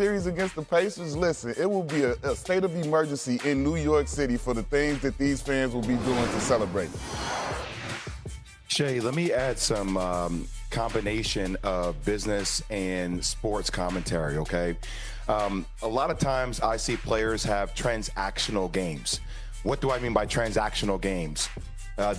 series against the Pacers, listen, it will be a state of emergency in New York City for the things that these fans will be doing to celebrate. Shay, let me add some combination of business and sports commentary, okay? A lot of times I see players have transactional games. What do I mean by transactional games?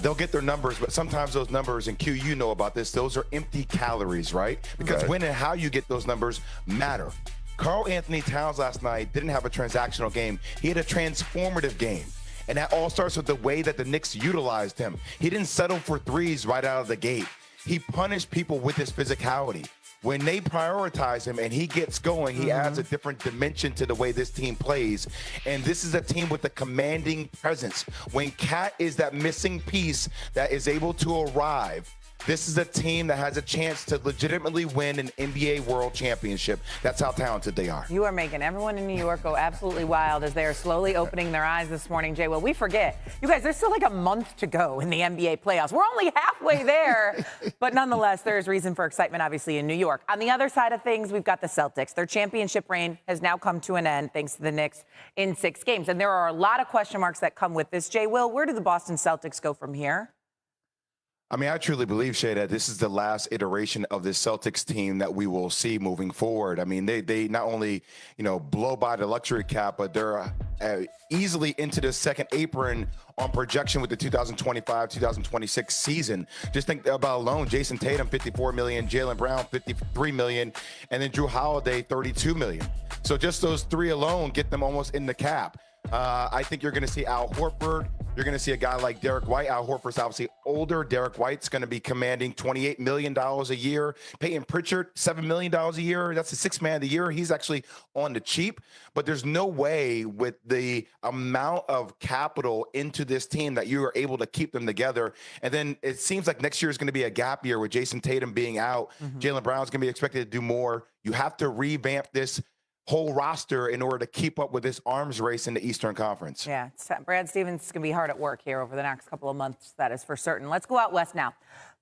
They'll get their numbers, but sometimes those numbers, and Q, you know about this, those are empty calories, right? Because when and how you get those numbers matter. Karl Anthony Towns last night didn't have a transactional game. He had a transformative game. And that all starts with the way that the Knicks utilized him. He didn't settle for threes right out of the gate. He punished people with his physicality. When they prioritize him and he gets going, he adds a different dimension to the way this team plays. And this is a team with a commanding presence. When Cat is that missing piece that is able to arrive, this is a team that has a chance to legitimately win an NBA World Championship. That's how talented they are. You are making everyone in New York go absolutely wild as they are slowly opening their eyes this morning, JWill. We forget. You guys, there's still like a month to go in the NBA playoffs. We're only halfway there. But nonetheless, there's reason for excitement, obviously, in New York. On the other side of things, we've got the Celtics. Their championship reign has now come to an end thanks to the Knicks in 6 games. And there are a lot of question marks that come with this. JWill, where do the Boston Celtics go from here? I mean, I truly believe, Shay, that this is the last iteration of this Celtics team that we will see moving forward. I mean, they not only, blow by the luxury cap, but they're easily into the second apron on projection with the 2025-2026 season. Just think about alone, Jason Tatum, $54 million, Jaylen Brown, $53 million, and then Drew Holiday, $32 million. So just those 3 alone get them almost in the cap. I think you're going to see Al Horford. You're going to see a guy like Derek White. Al Horford's obviously older. Derek White's going to be commanding $28 million a year. Peyton Pritchard, $7 million a year. That's the 6th man of the year. He's actually on the cheap. But there's no way with the amount of capital into this team that you are able to keep them together. And then it seems like next year is going to be a gap year with Jason Tatum being out. Jaylen Brown's going to be expected to do more. You have to revamp this whole roster in order to keep up with this arms race in the Eastern Conference. Yeah, Brad Stevens is going to be hard at work here over the next couple of months, that is for certain. Let's go out west now.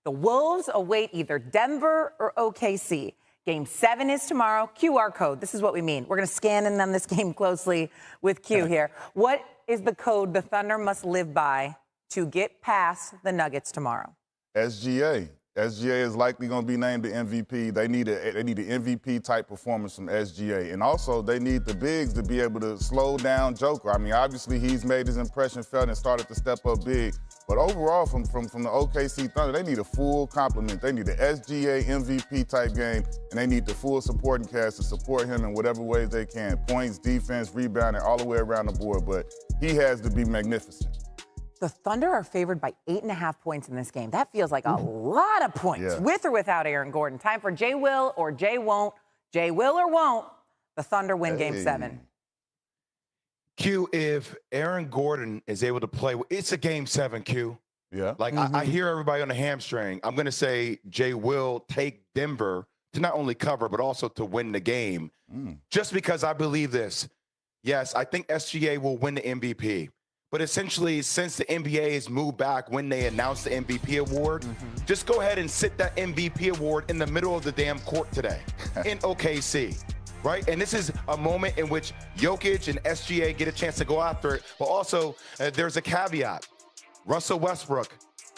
The Wolves await either Denver or OKC. Game 7 is tomorrow. QR code, this is what we mean. We're going to scan in on this game closely with Q here. What is the code the Thunder must live by to get past the Nuggets tomorrow? SGA. SGA is likely going to be named the MVP. They need an MVP-type performance from SGA. And also, they need the bigs to be able to slow down Joker. I mean, obviously, he's made his impression felt and started to step up big. But overall, from the OKC Thunder, they need a full complement. They need an SGA MVP-type game, and they need the full supporting cast to support him in whatever ways they can. Points, defense, rebounding, all the way around the board. But he has to be magnificent. The Thunder are favored by 8.5 points in this game. That feels like a lot of points, with or without Aaron Gordon. Time for JWill or Jay won't. JWill or won't. The Thunder win Game 7. Q, if Aaron Gordon is able to play, it's a Game 7, Q. Yeah. Like, I hear everybody on the hamstring. I'm going to say JWill take Denver to not only cover, but also to win the game. Just because I believe this. Yes, I think SGA will win the MVP. But essentially, since the NBA has moved back when they announced the MVP award, just go ahead and sit that MVP award in the middle of the damn court today in OKC, right? And this is a moment in which Jokic and SGA get a chance to go after it. But also, there's a caveat. Russell Westbrook,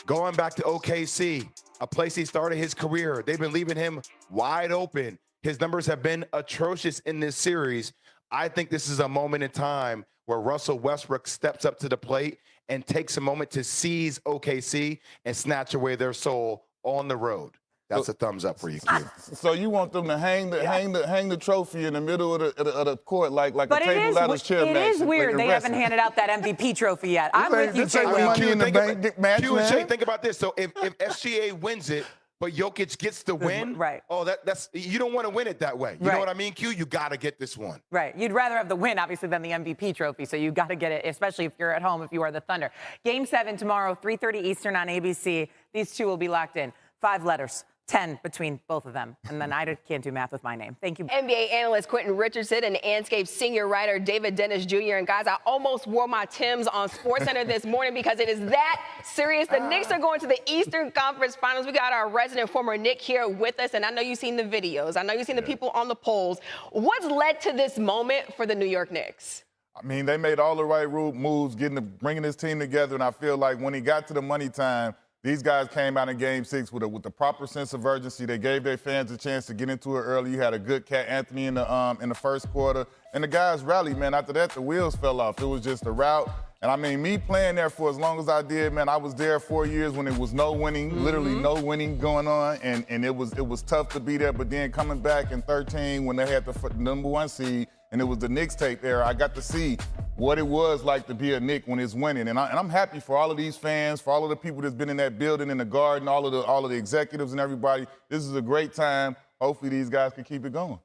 going back to OKC, a place he started his career. They've been leaving him wide open. His numbers have been atrocious in this series. I think this is a moment in time where Russell Westbrook steps up to the plate and takes a moment to seize OKC and snatch away their soul on the road. That's a thumbs up for you, Q. So you want them to hang the trophy in the middle of the court like a table ladder chair match? It is weird they haven't handed out that MVP trophy yet. I'm with you, JWill. Q and Shay, think about this. So if SGA wins it, but Jokic gets the win, right? Oh, that's you don't want to win it that way. You know what I mean, Q? You got to get this one. Right. You'd rather have the win, obviously, than the MVP trophy. So you got to get it, especially if you're at home, if you are the Thunder. Game 7 tomorrow, 3:30 Eastern on ABC. These two will be locked in. 5 letters. 10 between both of them. And then I can't do math with my name. Thank you. NBA analyst Quentin Richardson and Anscape senior writer David Dennis Jr. And guys, I almost wore my Timbs on SportsCenter this morning because it is that serious. The Knicks are going to the Eastern Conference Finals. We got our resident former Knick here with us, and I know you've seen the videos. I know you've seen the people on the polls. What's led to this moment for the New York Knicks? I mean, they made all the right moves, bringing this team together, and I feel like when he got to the money time, these guys came out in Game 6 with the proper sense of urgency. They gave their fans a chance to get into it early. You had a good Cat Anthony in the first quarter, and the guys rallied, man. After that, the wheels fell off. It was just a rout. And I mean, me playing there for as long as I did, man, I was there 4 years when it was no winning, literally no winning going on, and it was tough to be there. But then coming back in 13 when they had the #1 seed, and it was the Knicks tape era, I got to see what it was like to be a Knick when it's winning. And I'm happy for all of these fans, for all of the people that's been in that building, in the garden, all of the executives and everybody. This is a great time. Hopefully these guys can keep it going.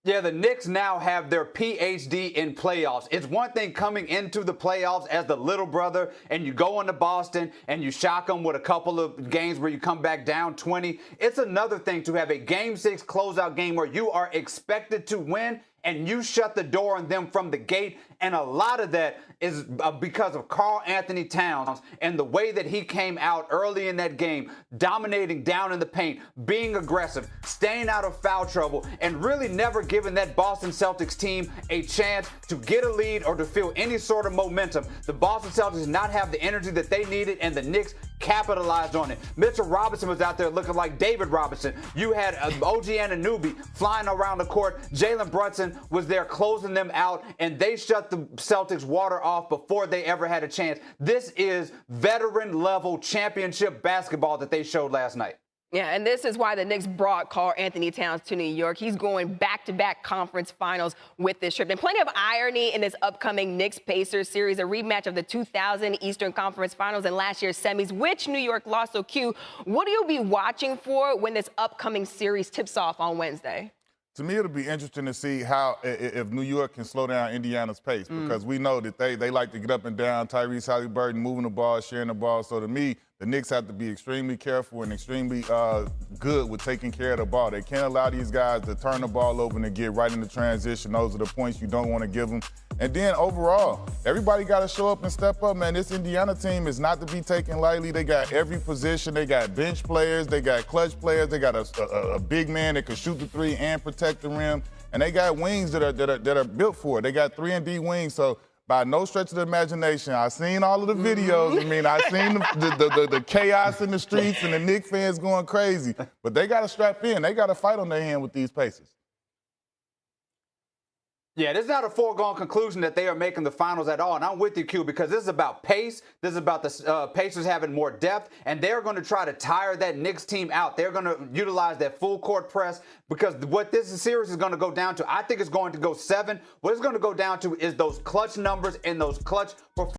Yeah, the Knicks now have their PhD in playoffs. It's one thing coming into the playoffs as the little brother and you go into Boston and you shock them with a couple of games where you come back down 20. It's another thing to have a Game 6 closeout game where you are expected to win and you shut the door on them from the gate. And a lot of that is because of Karl Anthony Towns and the way that he came out early in that game, dominating down in the paint, being aggressive, staying out of foul trouble, and really never giving that Boston Celtics team a chance to get a lead or to feel any sort of momentum. The Boston Celtics did not have the energy that they needed, and the Knicks capitalized on it. Mitchell Robinson was out there looking like David Robinson. You had OG Anunoby flying around the court. Jalen Brunson was there closing them out, and they shut the Celtics water off before they ever had a chance. This is veteran-level championship basketball that they showed last night. Yeah, and this is why the Knicks brought Karl Anthony Towns to New York. He's going back-to-back conference finals with this trip. And plenty of irony in this upcoming Knicks-Pacers series, a rematch of the 2000 Eastern Conference Finals and last year's semis, which New York lost. So, Q, what will you be watching for when this upcoming series tips off on Wednesday? To me, it'll be interesting to see how if New York can slow down Indiana's pace, because we know that they like to get up and down. Tyrese Halliburton moving the ball, sharing the ball. So to me, the Knicks have to be extremely careful and extremely good with taking care of the ball. They can't allow these guys to turn the ball over and get right into transition. Those are the points you don't want to give them. And then overall, everybody got to show up and step up, man. This Indiana team is not to be taken lightly. They got every position. They got bench players. They got clutch players. They got a big man that can shoot the three and protect the rim. And they got wings that are built for it. They got 3-and-D wings. So by no stretch of the imagination, I've seen all of the videos. I mean, I've seen the chaos in the streets and the Knicks fans going crazy. But they got to strap in. They got to fight on their hand with these Pacers. Yeah, this is not a foregone conclusion that they are making the finals at all. And I'm with you, Q, because this is about pace. This is about the Pacers having more depth. And they're going to try to tire that Knicks team out. They're going to utilize that full court press, because what this series is going to go down to, I think it's going to go 7. What it's going to go down to is those clutch numbers and those clutch performances.